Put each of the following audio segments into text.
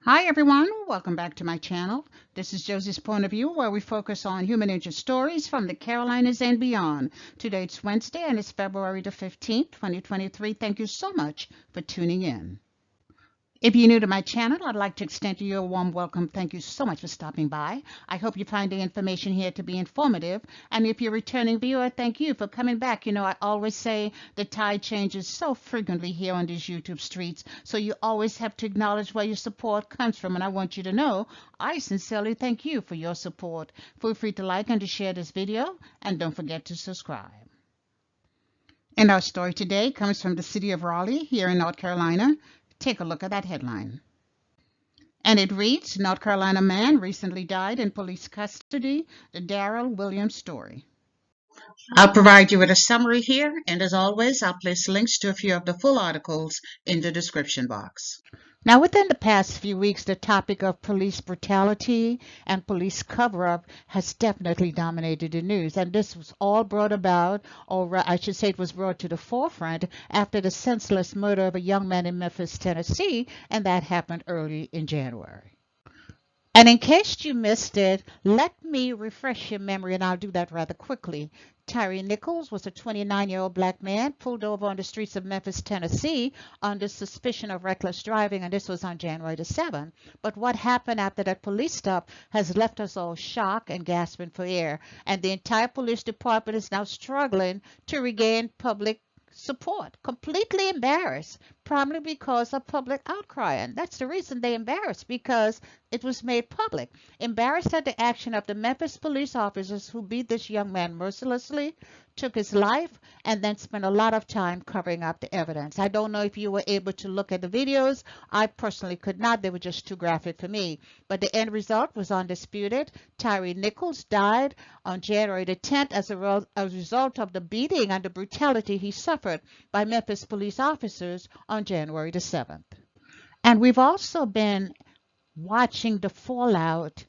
Hi everyone, welcome back to my channel. This is Josie's Point of View, where we focus on human interest stories from the Carolinas and beyond. Today it's Wednesday and it's February the 15th, 2023. Thank you so much for tuning in. If you're new to my channel, I'd like to extend to you a warm welcome. Thank you so much for stopping by. I hope you find the information here to be informative. And if you're a returning viewer, thank you for coming back. You know, I always say the tide changes so frequently here on these YouTube streets, so you always have to acknowledge where your support comes from. And I want you to know, I sincerely thank you for your support. Feel free to like and to share this video, and don't forget to subscribe. And our story today comes from the city of Raleigh here in North Carolina. Take a look at that headline. And it reads, North Carolina man recently died in police custody, the Darryl Willaims story. I'll provide you with a summary here, and as always, I'll place links to a few of the full articles in the description box. Now, within the past few weeks, the topic of police brutality and police cover-up has definitely dominated the news. And this was all brought about, or I should say it was brought to the forefront after the senseless murder of a young man in Memphis, Tennessee, and that happened early in January. And in case you missed it, let me refresh your memory, and I'll do that rather quickly. Tyree Nichols was a 29-year-old black man pulled over on the streets of Memphis, Tennessee under suspicion of reckless driving, and this was on January the 7th. But what happened after that police stop has left us all shocked and gasping for air, and the entire police department is now struggling to regain public support, completely embarrassed, primarily because of public outcry. And that's the reason they're embarrassed, because it was made public. Embarrassed at the action of the Memphis police officers who beat this young man mercilessly, took his life, and then spent a lot of time covering up the evidence. I don't know if you were able to look at the videos. I personally could not. They were just too graphic for me. But the end result was undisputed. Tyree Nichols died on January the 10th as a result of the beating and the brutality he suffered by Memphis police officers on January the 7th. And we've also been watching the fallout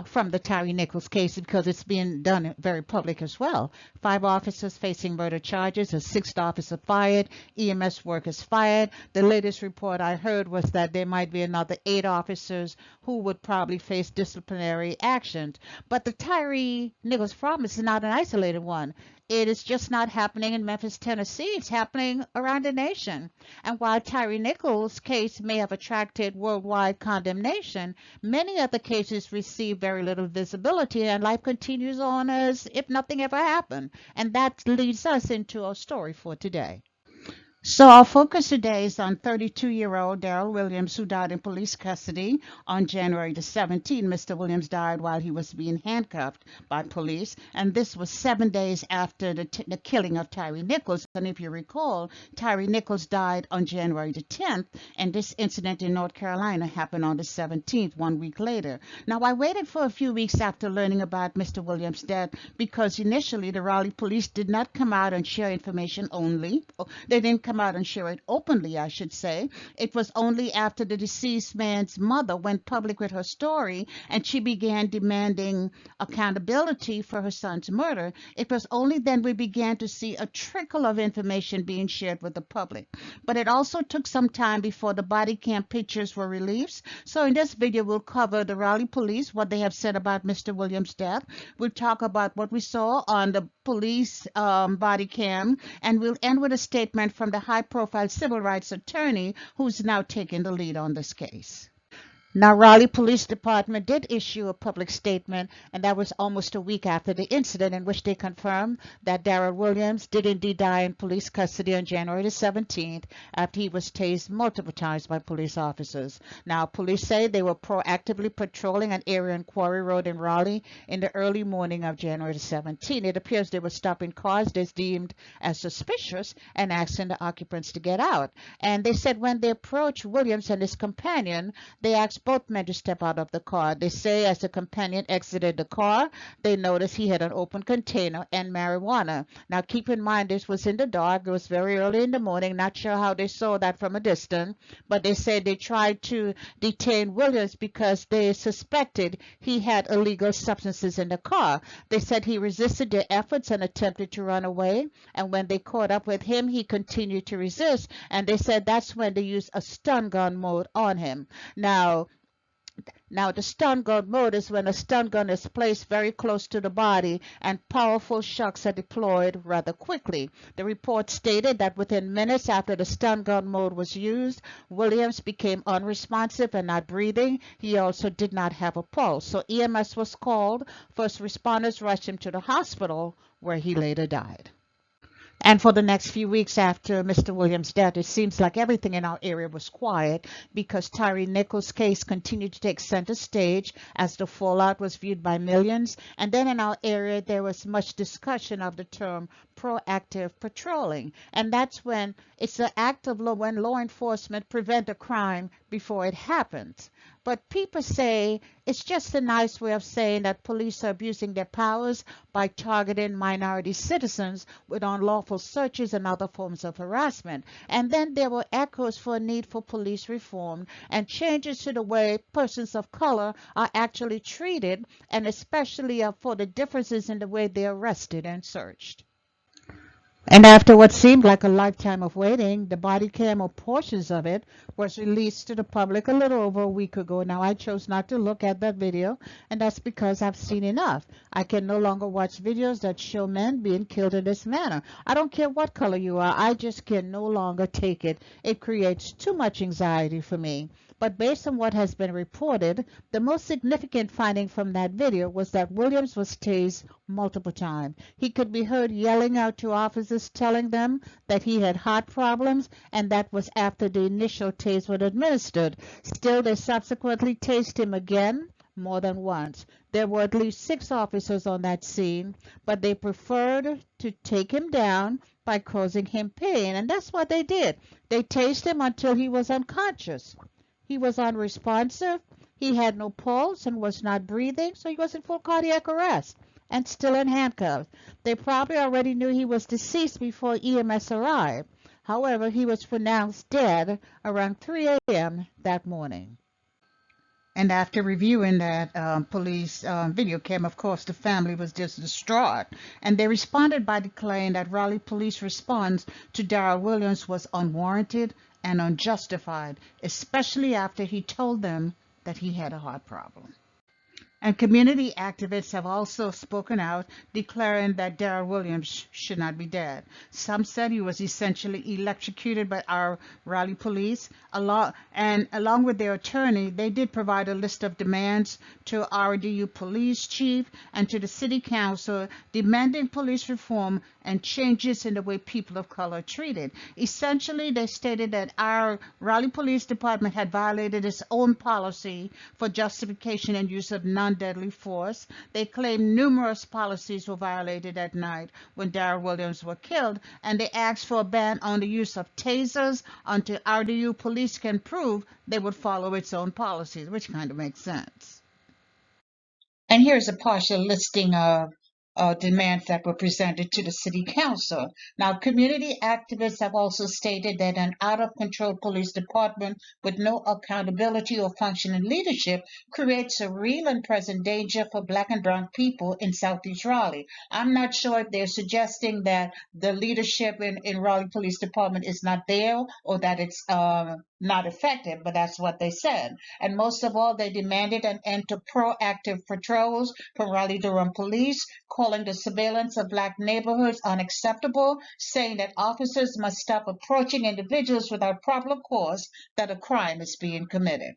from the Tyree Nichols case, because it's being done very public as well. 5 officers facing murder charges, a 6th officer fired, EMS workers fired. The latest report I heard was that there might be another 8 officers who would probably face disciplinary actions. But the Tyree Nichols problem is not an isolated one. It is just not happening in Memphis, Tennessee. It's happening around the nation. And while Tyree Nichols' case may have attracted worldwide condemnation, many other cases receive very little visibility, and life continues on as if nothing ever happened. And that leads us into our story for today. So our focus today is on 32-year-old Darryl Willaims, who died in police custody on January the 17th. Mr. Willaims died while he was being handcuffed by police, and this was 7 days after the killing of Tyree Nichols. And if you recall, Tyree Nichols died on January the 10th, and this incident in North Carolina happened on the 17th, 1 week later. Now, I waited for a few weeks after learning about Mr. Willaims' death, because initially the Raleigh police did not come out and share information only. They didn't come out and share it openly, I should say. It was only after the deceased man's mother went public with her story and she began demanding accountability for her son's murder. It was only then we began to see a trickle of information being shared with the public. But it also took some time before the body cam pictures were released. So in this video, we'll cover the Raleigh police, what they have said about Mr. Willaims' death. We'll talk about what we saw on the police body cam, and we'll end with a statement from the high-profile civil rights attorney who's now taking the lead on this case. Now, Raleigh Police Department did issue a public statement, and that was almost a week after the incident, in which they confirmed that Darryl Willaims did indeed die in police custody on January the 17th after he was tased multiple times by police officers. Now, police say they were proactively patrolling an area on Quarry Road in Raleigh in the early morning of January the 17th. It appears they were stopping cars they deemed as suspicious and asking the occupants to get out. And they said when they approached Willaims and his companion, they asked both men to step out of the car. They say as the companion exited the car, they noticed he had an open container and marijuana. Now, keep in mind, this was in the dark. It was very early in the morning. Not sure how they saw that from a distance, but they said they tried to detain Willaims because they suspected he had illegal substances in the car. They said he resisted their efforts and attempted to run away. And when they caught up with him, he continued to resist. And they said that's when they used a stun gun mode on him. Now, Now, the stun gun mode is when a stun gun is placed very close to the body and powerful shocks are deployed rather quickly. The report stated that within minutes after the stun gun mode was used, Willaims became unresponsive and not breathing. He also did not have a pulse. So EMS was called. First responders rushed him to the hospital where he later died. And for the next few weeks after Mr. Williams' death, it seems like everything in our area was quiet because Tyree Nichols' case continued to take center stage as the fallout was viewed by millions. And then in our area, there was much discussion of the term proactive patrolling. And that's when it's the act of when law enforcement prevent a crime before it happens. But people say it's just a nice way of saying that police are abusing their powers by targeting minority citizens with unlawful searches and other forms of harassment. And then there were echoes for a need for police reform and changes to the way persons of color are actually treated, and especially for the differences in the way they're arrested and searched. And after what seemed like a lifetime of waiting, the body cam or portions of it was released to the public a little over a week ago. Now, I chose not to look at that video, and that's because I've seen enough. I can no longer watch videos that show men being killed in this manner. I don't care what color you are. I just can no longer take it. It creates too much anxiety for me. But based on what has been reported, the most significant finding from that video was that Williams was tased multiple times. He could be heard yelling out to officers, telling them that he had heart problems, and that was after the initial tase was administered. Still, they subsequently tased him again more than once. There were at least 6 officers on that scene, but they preferred to take him down by causing him pain, and that's what they did. They tased him until he was unconscious. He was unresponsive, he had no pulse and was not breathing, so he was in full cardiac arrest and still in handcuffs. They probably already knew he was deceased before EMS arrived. However, he was pronounced dead around 3 a.m. that morning. And after reviewing that police video cam, of course, the family was just distraught. And they responded by declaring that Raleigh police response to Darryl Willaims was unwarranted and unjustified, especially after he told them that he had a heart problem. And community activists have also spoken out, declaring that Darryl Willaims should not be dead. Some said he was essentially electrocuted by our Raleigh police. Along with their attorney, they did provide a list of demands to RDU police chief and to the city council, demanding police reform and changes in the way people of color are treated. Essentially, they stated that our Raleigh Police Department had violated its own policy for justification and use of non-deadly force. They claimed numerous policies were violated that night when Darryl Willaims was killed, and they asked for a ban on the use of tasers until RDU police can prove they would follow its own policies, which kind of makes sense. And here's a partial listing of demands that were presented to the city council. Now, community activists have also stated that an out-of-control police department with no accountability or functioning leadership creates a real and present danger for Black and brown people in Southeast Raleigh. I'm not sure if they're suggesting that the leadership in Raleigh Police Department is not there or that it's not effective, but that's what they said. And most of all, they demanded an end to proactive patrols from Raleigh-Durham Police, calling the surveillance of Black neighborhoods unacceptable, saying that officers must stop approaching individuals without probable cause that a crime is being committed.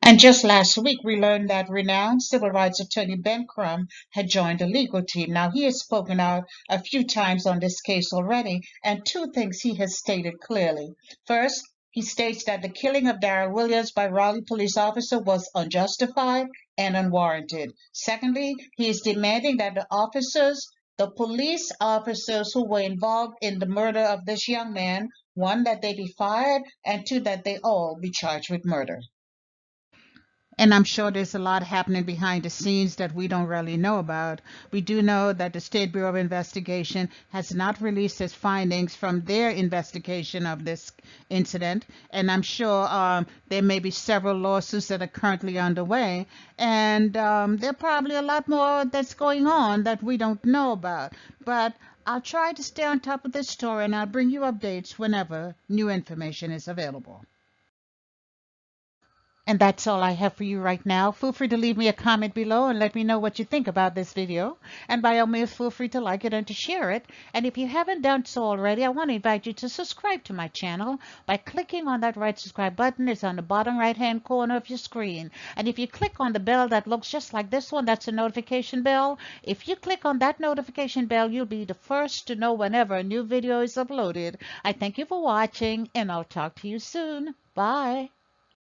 And just last week, we learned that renowned civil rights attorney Ben Crump had joined the legal team. Now, he has spoken out a few times on this case already, and 2 things he has stated clearly. First, he states that the killing of Darryl Willaims by Raleigh police officer was unjustified and unwarranted. Secondly, he is demanding that the police officers who were involved in the murder of this young man, 1, that they be fired, and 2, that they all be charged with murder. And I'm sure there's a lot happening behind the scenes that we don't really know about. We do know that the State Bureau of Investigation has not released its findings from their investigation of this incident. And I'm sure there may be several lawsuits that are currently underway. And there are probably a lot more that's going on that we don't know about. But I'll try to stay on top of this story, and I'll bring you updates whenever new information is available. And that's all I have for you right now. Feel free to leave me a comment below and let me know what you think about this video. And by all means, feel free to like it and to share it. And if you haven't done so already, I want to invite you to subscribe to my channel by clicking on that red subscribe button. It's on the bottom right-hand corner of your screen. And if you click on the bell that looks just like this one, that's a notification bell. If you click on that notification bell, you'll be the first to know whenever a new video is uploaded. I thank you for watching, and I'll talk to you soon. Bye.